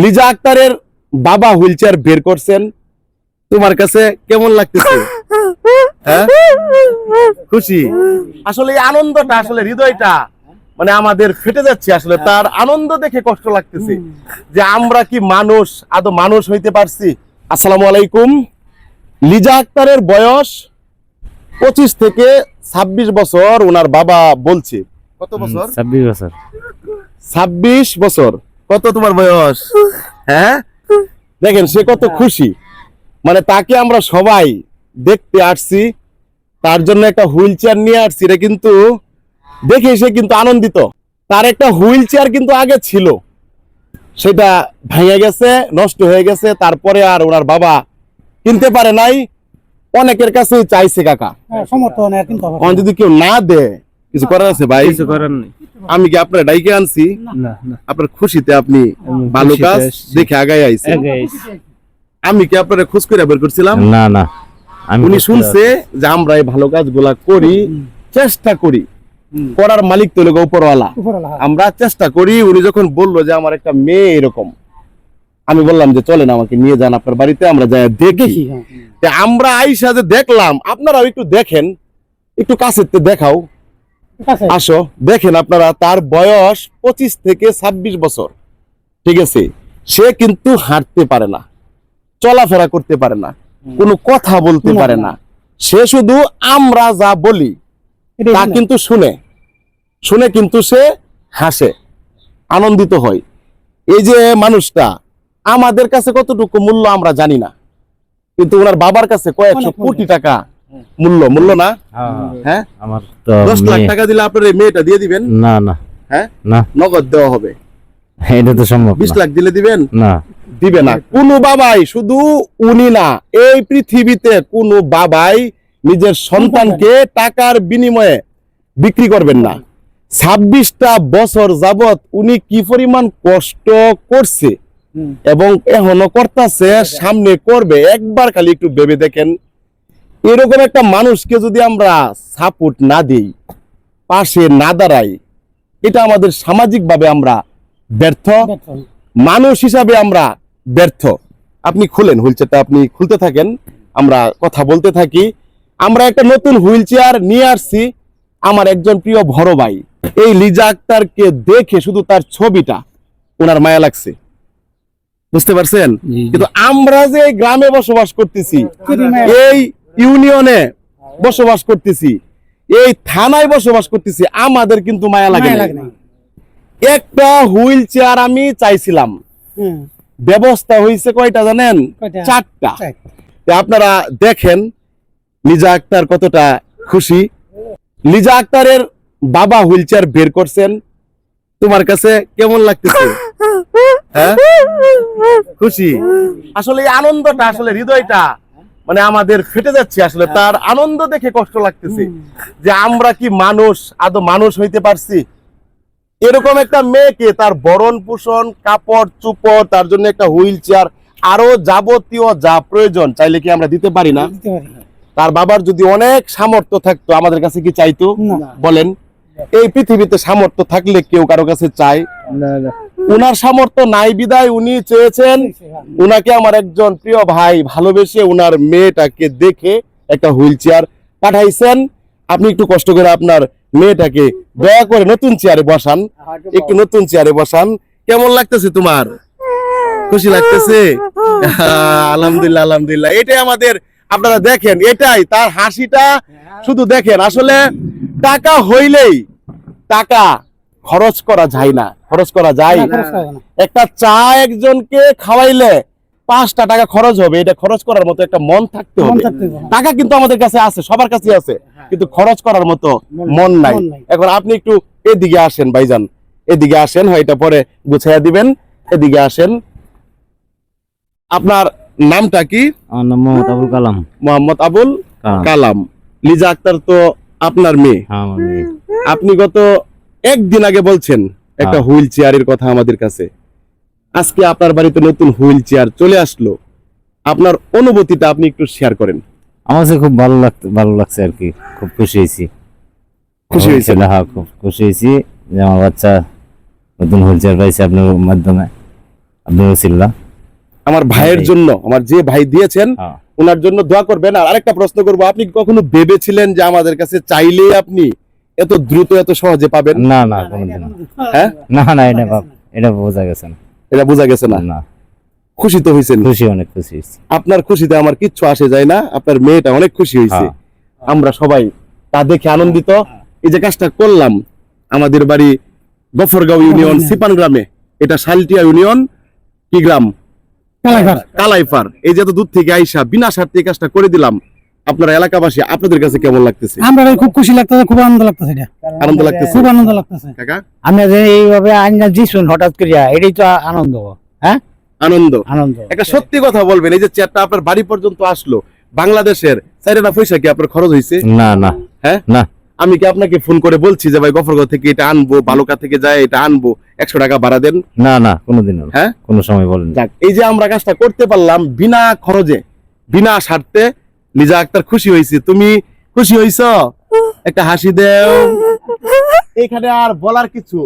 লিজা আক্তারের বাবা wheel chair বের করছেন, তোমার কাছে কেমন লাগতেছে? হ্যাঁ, খুশি? আসলে এই আনন্দটা, আসলে হৃদয়টা মানে আমাদের ফেটে যাচ্ছে। আসলে তার আনন্দ দেখে কষ্ট লাগতেছে যে আমরা কি মানুষ, আদৌ মানুষ হইতে পারছি? আসসালামু আলাইকুম। লিজা আক্তারের বয়স 25 থেকে 26 বছর ওনার বাবা বলছে। কত বছর? 26 বছর। 26 বছর। কত তোমার বয়স? হ্যাঁ, দেখেন সে কত খুশি। মানে তাকে আমরা সবাই দেখতে আসছি, তার জন্য একটা হুইল চেয়ার নিয়ে আসছি। এটা কিন্তু দেখে সে কিন্তু আনন্দিত। তার একটা হুইল চেয়ার কিন্তু আগে ছিল, সেটা ভেঙে গেছে, নষ্ট হয়ে গেছে। তারপরে আর ওনার বাবা কিনতে পারে নাই, অনেকের কাছে চাইছে। কাকা সমর্থন যদি কেউ না দেয়, কিছু করার আছে ভাই? কিছু করার নেই। আমি কি আপনার ডাইকে আনছি? না না, আপনার খুশিতে আপনি ভালো কাজ দেখে আগায় আইছে। আমি কি আপনার খোঁজ করে বের করছিলাম? না না, উনি শুনছে যে আমরা এই ভালো কাজগুলা করি, চেষ্টা করি। করার মালিক তো লোক উপরওয়ালা, আমরা চেষ্টা করি। উনি যখন বললো যে আমার একটা মেয়ে এরকম, আমি বললাম যে চলেন আমাকে নিয়ে যান আপনার বাড়িতে, আমরা যাই দেখি। আমরা আইসা যে দেখলাম, আপনারাও একটু দেখেন, একটু কাছে দেখাও, আসো দেখেন আপনারা। তার বয়স 25 থেকে 26 বছর, ঠিক আছে? সে কিন্তু হাঁটতে পারে না, চলাফেরা করতে পারে না, কোনো কথা বলতে পারে না। সে শুধু আমরা যা বলি তা কিন্তু শুনে শুনে কিন্তু সে হাসে, আনন্দিত হয়। এই যে মানুষটা আমাদের কাছে কতটুকু মূল্য আমরা জানি না, কিন্তু ওনার বাবার কাছে কয়েকশো কোটি টাকা মূল্য। মূল্য না? হ্যাঁ, আমার তো 10 লাখ টাকা দিলে আপনার এই মেয়েটা দিয়ে দিবেন? না না, হ্যাঁ না, নগদ দেওয়া হবে। এটা তো সম্ভব 20 না। লাখ দিলে দিবেন? না, দিবে না কোনো বাবাই। শুধু উনি না, এই পৃথিবীতে কোনো বাবাই নিজের সন্তানকে টাকার বিনিময়ে বিক্রি করবেন না। 26টা বছর যাবত উনি কি পরিমাণ কষ্ট করছে এবং এখনো করতেছে, সামনে করবে। একবার খালি একটু ভেবে দেখেন, এরকম একটা মানুষকে যদি আমরা সাপোর্ট না দিই, পাশে না দাঁড়াই, এটা আমাদের সামাজিক ভাবে আমরা ব্যর্থ, মানুষ হিসাবে আমরা ব্যর্থ। আপনি খুলেন হুইল চেয়ারটা, আপনি খুলতে থাকেন, আমরা কথা বলতে থাকি। আমরা একটা নতুন হুইল চেয়ার নিয়ে আসছি। আমার একজন প্রিয় বড় ভাই এই লিজা আক্তারকে দেখে শুধু তার ছবিটা ওনার মায়া লাগছে, বুঝতে পারছেন? কিন্তু আমরা যে গ্রামে বসবাস করতেছি, এই ইউনিয়নে বসবাস করতেছি, এই থানায় বসবাস করতেছি, আমাদের কিন্তু মায়া লাগে না। একটা হুইল চেয়ার আমি চাইছিলাম, ব্যবস্থা হয়েছে কয়টা জানেন? 4টা। আপনারা দেখেন লিজা আক্তার কতটা খুশি। লিজা আক্তারের বাবা হুইল চেয়ার বের করছেন, তোমার কাছে কেমন লাগতেছে? হ্যাঁ, খুশি? আসলে এই আনন্দটা, আসলে হৃদয়টা মানে আমাদের ফেটে যাচ্ছে। আসলে তার আনন্দ দেখে কষ্ট লাগতেছে যে আমরা কি মানুষ, আদৌ মানুষ হইতে পারছি? এরকম একটা মেয়েকে তার ভরণ পোষণ, কাপড় চোপড়, তার জন্য একটা হুইল চেয়ার, আরো যাবতীয় যা প্রয়োজন চাইলে কি আমরা দিতে পারি না? তার বাবার যদি অনেক সামর্থ্য থাকতো, আমাদের কাছে কি চাইতো? বলেন, এই পৃথিবীতে সামর্থ্য থাকলে কেউ কারো কাছে চায়? উনার সামর্থ্য নাই বিদায় উনি চেয়েছেন, উনাকে আমার একজন প্রিয় ভাই ভালোবেসে উনার মেয়েটাকে দেখে একটা হুইল চেয়ার পাঠাইছেন। আপনি একটু কষ্ট করে আপনার মেয়েটাকে দয়া করে নতুন চেয়ারে বসান, একটু নতুন চেয়ারে বসান। কেমন লাগতেছে তোমার? খুশি লাগতেছে? আলহামদুলিল্লাহ, আলহামদুলিল্লাহ। এটাই আমাদের, আপনারা দেখেন, এটাই তার হাসিটা শুধু দেখেন। আসলে টাকা হইলেই টাকা খরচ করা যায় না, খরচ করা যায়। একটা চা একজনকে খাওয়াইলে 5টা টাকা খরচ হবে, এটা খরচ করার মতো একটা মন থাকতে হবে। টাকা কিন্তু আমাদের কাছে আছে, সবার কাছে আছে, কিন্তু খরচ করার মতো মন নাই। এখন আপনি একটু এদিকে আসেন ভাইজান, এদিকে আসেন, হয় এটা পরে গুছাইয়া দিবেন। এদিকে আসেন। আপনার নামটা কি? আমার নাম মোহাম্মদ আবুল কালাম। মোহাম্মদ আবুল কালাম। লিজা আক্তার তো আপনার মেয়ে। আমার মেয়ে। আপনি গত 1 দিন আগে বলছেন একটা হুইল চেয়ারের কথা আমাদের কাছে। আজকে আপনার বাড়িতে নতুন হুইল চেয়ার চলে আসলো, আপনার অনুভূতিটা আপনি একটু শেয়ার করেন। আমার কাছে খুব ভালো লাগছে আর কি, খুব খুশি হয়েছি। খুশি হয়েছে? হ্যাঁ, খুব খুশি হয়েছি যে আমার বাচ্চা নতুন হুইল চেয়ার পাইছে আপনার মাধ্যমে। আব্দুল সিল্লা। আমার ভাইয়ের জন্য, আমার যে ভাই দিয়েছেন হ্যাঁ। ওনার জন্য দোয়া করবেন। আর আরেকটা প্রশ্ন করবো, আপনি কি কখনো ভেবেছিলেন যে আমাদের কাছে চাইলেই আপনি এত দ্রুত এত সহজে পাবেন? না না কোনোদিন না। হ্যাঁ, না না এটা বোঝা গেছে না। এটা বোঝা গেছে না। না, খুশি তো হয়েছেন? খুশি, অনেক খুশি হয়েছি। আপনার খুশিতে আমার কিচ্ছু আসে যায় না, আপনার মেয়েটা অনেক খুশি হয়েছে। হ্যাঁ। আমরা সবাই তা দেখে আনন্দিত। এই যে কাজটা করলাম, আমাদের বাড়ি গফরগাঁও ইউনিয়ন সিপান গ্রামে, এটা শালটিয়া ইউনিয়ন কি গ্রাম? কালাইফার। এই যে এত দূর থেকে আইসা বিনা স্বার্থে এই কাজটা করে দিলাম, আপনারা এলাকাবাসী আপনাদের কাছে কেমন লাগতেছে? আমরা খুব খুশি লাগতেছে, খুব আনন্দ লাগতেছে, এটা আনন্দ লাগতেছে? খুব আনন্দ লাগতেছে কাকা, আমরা যে এইভাবে আইনা দিছুন হঠাৎ করিয়া, এটাই তো আনন্দ। হ্যাঁ, আনন্দ। আনন্দ। একটা সত্যি কথা বলবেন, এই যে চেয়ারটা আপনার বাড়ি পর্যন্ত আসলো, বাংলাদেশের 4 পয়সা কি আপনার খরচ হয়েছে? না না। হ্যাঁ, না। আমি কি আপনাকে ফোন করে বলছি যে ভাই গফরগাঁও থেকে এটা আনবো, বালুকা থেকে যায় এটা আনবো, 100 টাকা ভাড়া দেন? না না, কোনোদিন না। হ্যাঁ, কোনো সময় বলেন। যাক, এই যে আমরা কাজটা করতে পারলাম বিনা খরচে, বিনা স্বার্থে। লিজা আক্তার খুশি হয়েছে, তুমি খুশি হয়েছ? একটা হাসি দেও। এখানে আর বলার কিছু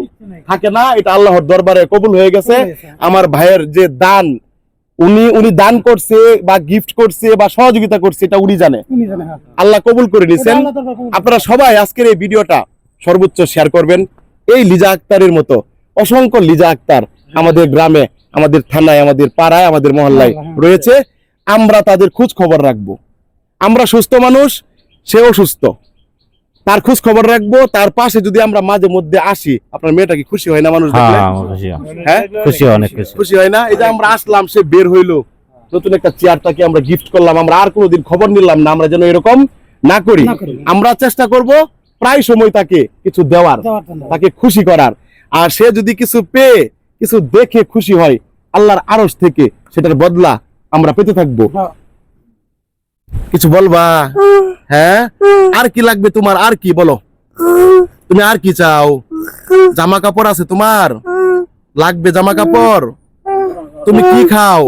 থাকে না, এটা আল্লাহর দরবারে কবুল হয়ে গেছে। আমার ভাইয়ের যে দান, উনি দান করছে বা গিফট করছে বা সহযোগিতা করছে, এটা উনি জানে। আল্লাহ কবুল করে নিছেন। আপনারা সবাই আজকের এই ভিডিওটা সর্বোচ্চ শেয়ার করবেন। এই লিজা আক্তারের মতো অসংখ্য লিজা আক্তার আমাদের গ্রামে, আমাদের থানায়, আমাদের পাড়ায়, আমাদের মহল্লায় রয়েছে। আমরা তাদের খোঁজ খবর রাখবো। আমরা সুস্থ মানুষ, সেও সুস্থ, তার খোঁজ খবর রাখবো। তার পাশে যদি আমরা মাঝে মধ্যে আসি, আপনার মেয়েটা কি খুশি হয় না মানুষ দেখলে? হ্যাঁ, আমার খুশি। হ্যাঁ, খুশি, অনেক খুশি। খুশি হয় না? এই যে আমরা আসলাম, সে বের হইলো, নতুন একটা চেয়ারটাকে আমরা গিফট করলাম, আমরা আর কোনোদিন খবর নিলাম না। আমরা যেন এরকম না করি। আমরা চেষ্টা করব প্রায় সময় তাকে কিছু দেওয়ার, তাকে খুশি করার। আর সে যদি কিছু পেয়ে, কিছু দেখে খুশি হয়, আল্লাহর আরশ থেকে সেটার বদলা আমরা পেতে থাকবো। কিছু বলবা? হ্যাঁ, আর কি লাগবে তোমার? আর কি বলো, তুমি আর কি চাও? জামা কাপড় আছে তোমার? লাগবে জামা কাপড়? তুমি কি খাও?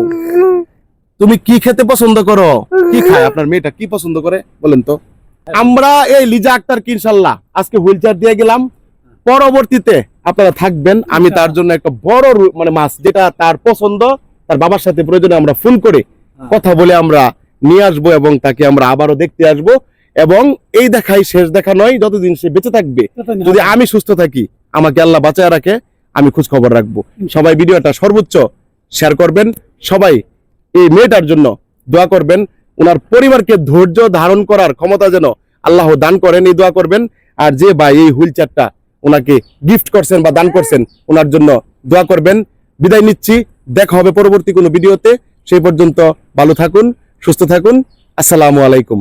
তুমি কি খেতে পছন্দ করো? কি খায় আপনার মেয়েটা? কি পছন্দ করে বলেন তো? আমরা এই লিজা আক্তার কি ইনশাল্লাহ আজকে হুইল চেয়ার দিয়ে গেলাম, পরবর্তীতে আপনারা থাকবেন। আমি তার জন্য একটা বড় মানে মাছ, যেটা তার পছন্দ, তার বাবার সাথে প্রয়োজনে আমরা ফোন করে কথা বলে আমরা নিয়ে আসবো, এবং তাকে আমরা আবারও দেখতে আসবো। এবং এই দেখাই শেষ দেখা নয়, যতদিন সে বেঁচে থাকবে, যদি আমি সুস্থ থাকি, আমাকে আল্লাহ বাঁচায় রাখে, আমি খোঁজ খবর রাখবো। সবাই ভিডিওটা সর্বোচ্চ শেয়ার করবেন। সবাই এই মেয়েটার জন্য দোয়া করবেন। ওনার পরিবারকে ধৈর্য ধারণ করার ক্ষমতা যেন আল্লাহ দান করেন, এই দোয়া করবেন। আর যে ভাই এই হুইল চেয়ারটা ওনাকে গিফট করছেন বা দান করছেন, ওনার জন্য দোয়া করবেন। বিদায় নিচ্ছি, দেখা হবে পরবর্তী কোনো ভিডিওতে। সেই পর্যন্ত ভালো থাকুন, সুস্থ থাকুন। আসসালামু আলাইকুম।